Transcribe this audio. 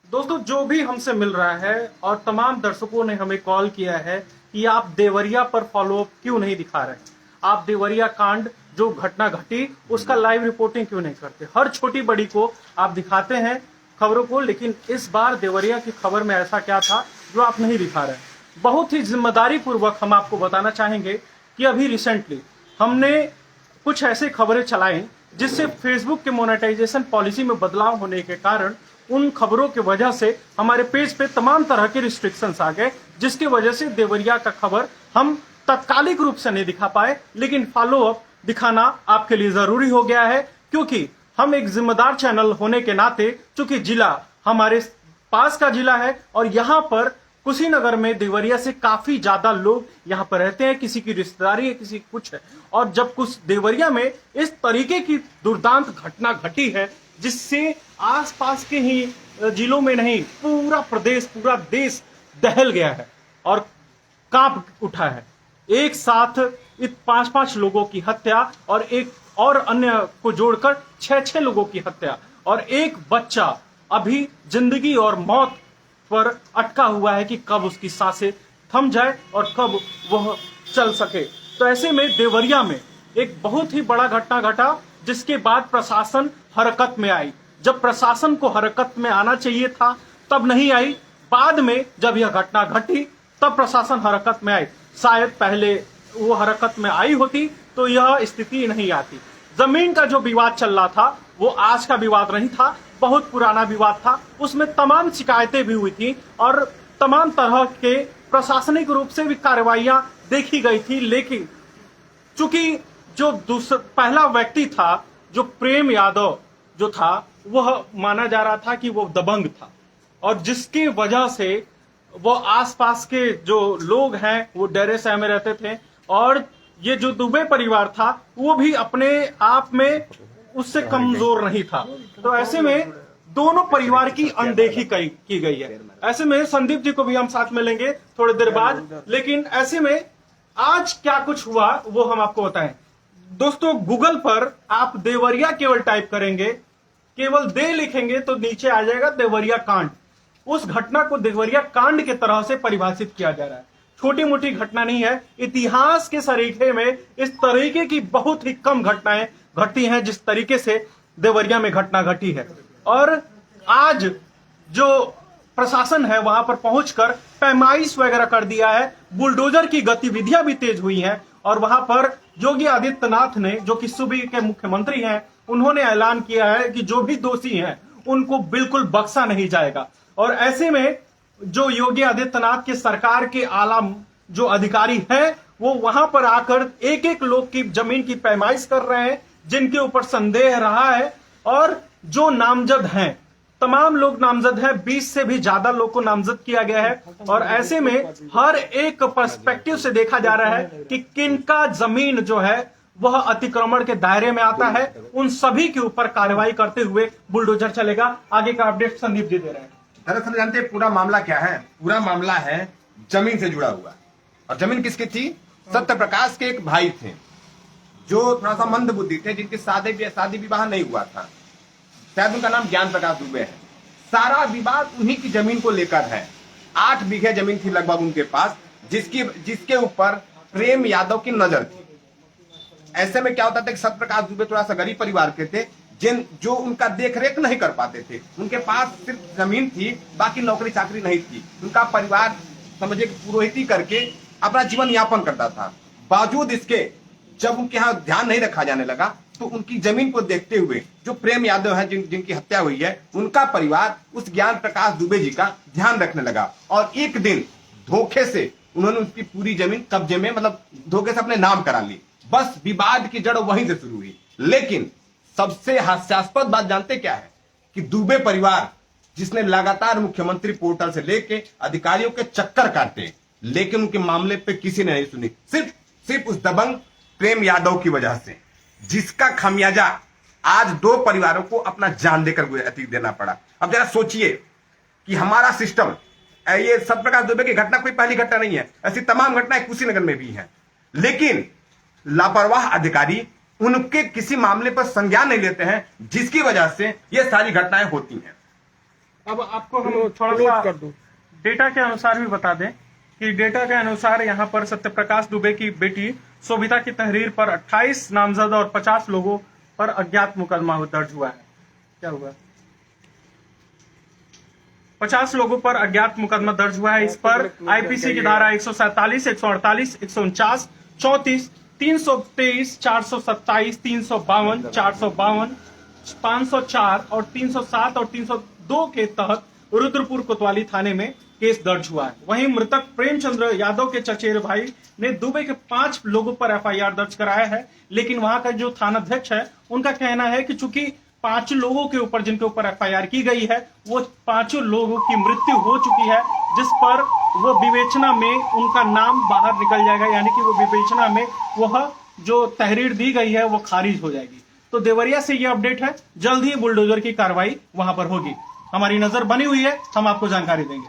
दोस्तों, जो भी हमसे मिल रहा है और तमाम दर्शकों ने हमें कॉल किया है कि आप देवरिया पर फॉलोअप क्यों नहीं दिखा रहे, आप देवरिया कांड जो घटना घटी उसका लाइव रिपोर्टिंग क्यों नहीं करते। हर छोटी बड़ी को आप दिखाते हैं खबरों को, लेकिन इस बार देवरिया की खबर में ऐसा क्या था जो आप नहीं दिखा रहे। बहुत ही जिम्मेदारी पूर्वक हम आपको बताना चाहेंगे कि अभी रिसेंटली हमने कुछ ऐसे खबरें चलाई जिससे फेसबुक के मोनेटाइजेशन पॉलिसी में बदलाव होने के कारण उन खबरों की वजह से हमारे पेज पे तमाम तरह के रिस्ट्रिक्शंस आ गए, जिसकी वजह से देवरिया का खबर हम तात्कालिक रूप से नहीं दिखा पाए, लेकिन फॉलोअप दिखाना आपके लिए जरूरी हो गया है, क्योंकि हम एक जिम्मेदार चैनल होने के नाते, चूंकि जिला हमारे पास का जिला है और यहाँ पर कुशीनगर में देवरिया से काफी ज्यादा लोग यहाँ पर रहते हैं, किसी की रिश्तेदारी है, किसी की कुछ है। और जब कुछ देवरिया में इस तरीके की दुर्दांत घटना घटी है जिससे आसपास के ही जिलों में नहीं पूरा प्रदेश पूरा देश दहल गया है और कांप उठा है। एक साथ पांच पांच लोगों की हत्या और एक और अन्य को जोड़कर छह छह लोगों की हत्या और एक बच्चा अभी जिंदगी और मौत पर अटका हुआ है कि कब उसकी सांसें थम जाए और कब वह चल सके। तो ऐसे में देवरिया में एक बहुत ही बड़ा घटना घटा, जिसके बाद प्रशासन हरकत में आई। जब प्रशासन को हरकत में आना चाहिए था तब नहीं आई, बाद में जब यह घटना घटी तब प्रशासन हरकत में आई। शायद पहले वो हरकत में आई होती तो यह स्थिति नहीं आती। जमीन का जो विवाद चल रहा था वो आज का विवाद नहीं था, बहुत पुराना विवाद था। उसमें तमाम शिकायतें भी हुई थी और तमाम तरह के प्रशासनिक रूप से भी कार्रवाइयां देखी गई थी, लेकिन चूंकि जो पहला व्यक्ति था, जो प्रेम यादव जो था, वह माना जा रहा था कि वो दबंग था और जिसकी वजह से वो आसपास के जो लोग हैं वो डरे सहमे में रहते थे और ये जो दुबे परिवार था वो भी अपने आप में उससे कमजोर नहीं था। तो ऐसे में दोनों परिवार की अनदेखी की गई है। ऐसे में संदीप जी को भी हम साथ में लेंगे थोड़ी देर बाद, लेकिन ऐसे में आज क्या कुछ हुआ वो हम आपको बताएं। दोस्तों, गूगल पर आप देवरिया केवल टाइप करेंगे, केवल दे लिखेंगे तो नीचे आ जाएगा देवरिया कांड। उस घटना को देवरिया कांड के तरह से परिभाषित किया जा रहा है। छोटी मोटी घटना नहीं है, इतिहास के सरीखे में इस तरीके की बहुत ही कम घटनाएं घटती हैं जिस तरीके से देवरिया में घटना घटी है। और आज जो प्रशासन है वहां पर पहुंचकर पैमाइश वगैरह कर दिया है, बुलडोजर की गतिविधियां भी तेज हुई हैं और वहां पर योगी आदित्यनाथ ने, जो कि सूबे के मुख्यमंत्री हैं, उन्होंने ऐलान किया है कि जो भी दोषी हैं उनको बिल्कुल बख्शा नहीं जाएगा। और ऐसे में जो योगी आदित्यनाथ के सरकार के आला जो अधिकारी हैं वो वहां पर आकर एक एक लोग की जमीन की पैमाइश कर रहे हैं जिनके ऊपर संदेह रहा है। और जो नामजद हैं, तमाम लोग नामजद हैं, 20 से भी ज्यादा लोग को नामजद किया गया है। और ऐसे में हर एक पर्सपेक्टिव से देखा जा रहा है कि किनका जमीन जो है वह अतिक्रमण के दायरे में आता है, उन सभी के ऊपर कार्रवाई करते हुए बुलडोजर चलेगा। आगे का अपडेट संदीप जी दे रहे हैं। दरअसल जानते पूरा मामला क्या है? पूरा मामला है जमीन से जुड़ा हुआ। और जमीन किसकी थी? सत्य प्रकाश के एक भाई थे जो थोड़ा सा मंद बुद्धि थे, जिनके शादी विवाह नहीं हुआ था। शायद उनका नाम ज्ञान प्रकाश दुबे है। सारा विवाद उन्हीं की जमीन को लेकर है। 8 बीघे जमीन थी लगभग उनके पास, जिसके ऊपर प्रेम यादव की नजर थी। ऐसे में क्या होता था कि सत्य प्रकाश दुबे थोड़ा सा गरीब परिवार के थे, जो उनका देख रेख नहीं कर पाते थे। उनके पास सिर्फ जमीन थी, बाकी नौकरी चाकरी नहीं थी। उनका परिवार समझे पुरोहिती करके अपना जीवन यापन करता था। बावजूद इसके जब उनके यहाँ ध्यान नहीं रखा जाने लगा तो उनकी जमीन को देखते हुए जो प्रेम यादव है जिनकी हत्या हुई है, उनका परिवार उस ज्ञान प्रकाश दुबे जी का ध्यान रखने लगा। और एक दिन धोखे से उन्होंने उसकी पूरी जमीन कब्जे में, मतलब धोखे से अपने नाम करा ली। बस विवाद की जड़ वहीं से शुरू हुई। लेकिन सबसे हास्यास्पद बात जानते क्या है? कि दुबे परिवार, जिसने लगातार मुख्यमंत्री पोर्टल से लेके अधिकारियों के चक्कर काटे, लेकिन उनके मामले पे किसी ने नहीं सुनी, सिर्फ उस दबंग प्रेम यादव की वजह से, जिसका खमियाजा आज 2 परिवारों को अपना जान देकर देना पड़ा। अब जरा सोचिए कि हमारा सिस्टम, ये सत्य प्रकाश दुबे की घटना कोई पहली घटना नहीं है, ऐसी तमाम घटनाएं कुशीनगर में भी हैं। लेकिन लापरवाह अधिकारी उनके किसी मामले पर संज्ञान नहीं लेते हैं, जिसकी वजह से ये सारी घटनाएं होती हैं। अब आपको हम थोड़ा सा कर दो। डेटा के अनुसार भी बता दें कि डेटा के अनुसार यहाँ पर सत्यप्रकाश दुबे की बेटी शोभिता की तहरीर पर 28 नामजद और 50 लोगों पर अज्ञात मुकदमा दर्ज हुआ है। क्या हुआ? 50 लोगों पर अज्ञात मुकदमा दर्ज हुआ है। इस पर आईपीसी की धारा 147, 148, 149, 34, 323, 427, 352, 452, 504 और 307 और 302 के तहत रुद्रपुर कोतवाली थाने में केस दर्ज हुआ है। वहीं मृतक प्रेमचंद्र यादव के चचेरे भाई ने दुबे के 5 लोगों पर एफआईआर दर्ज कराया है, लेकिन वहां का जो थानाध्यक्ष है उनका कहना है कि चूंकि 5 लोगों के ऊपर जिनके ऊपर एफआईआर की गई है वो 5 लोगों की मृत्यु हो चुकी है, जिस पर वो विवेचना में उनका नाम बाहर निकल जाएगा, यानी कि वो विवेचना में वह जो तहरीर दी गई है वो खारिज हो जाएगी। तो देवरिया से ये अपडेट है, जल्द ही बुलडोजर की कार्रवाई वहां पर होगी। हमारी नजर बनी हुई है, हम आपको जानकारी देंगे।